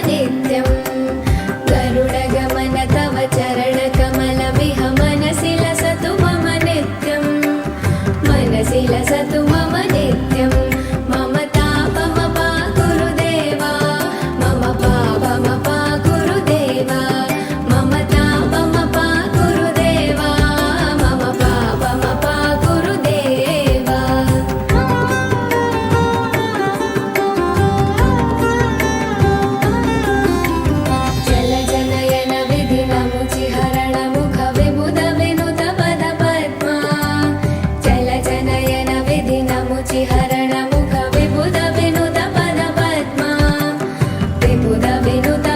नित्यं गरुडगमन तव चरणकमलमिह मनसि लसतु मम नित्यं मनसि लसतु मम नित्यं मम तापमपाकुरु देवा मम पापमपाकुरु देवा मम तापमपाकुरु देवा मम पापमपाकुरु देवा जलजनयन विधिनमुचिहरण मुख विबुध विनुत पद पद्मा जलजनयन विधिनमुचिहरण मुख विबुध विनुत पद पद्मा विबुध विनुत